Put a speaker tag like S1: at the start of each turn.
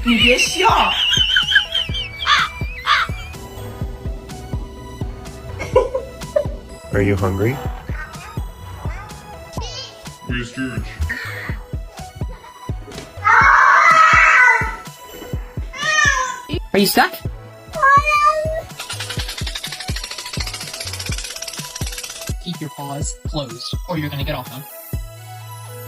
S1: 你别笑。
S2: Are you hungry?
S3: Where's George?
S1: Are you stuck? Keep your paws closed, or you're gonna get off them.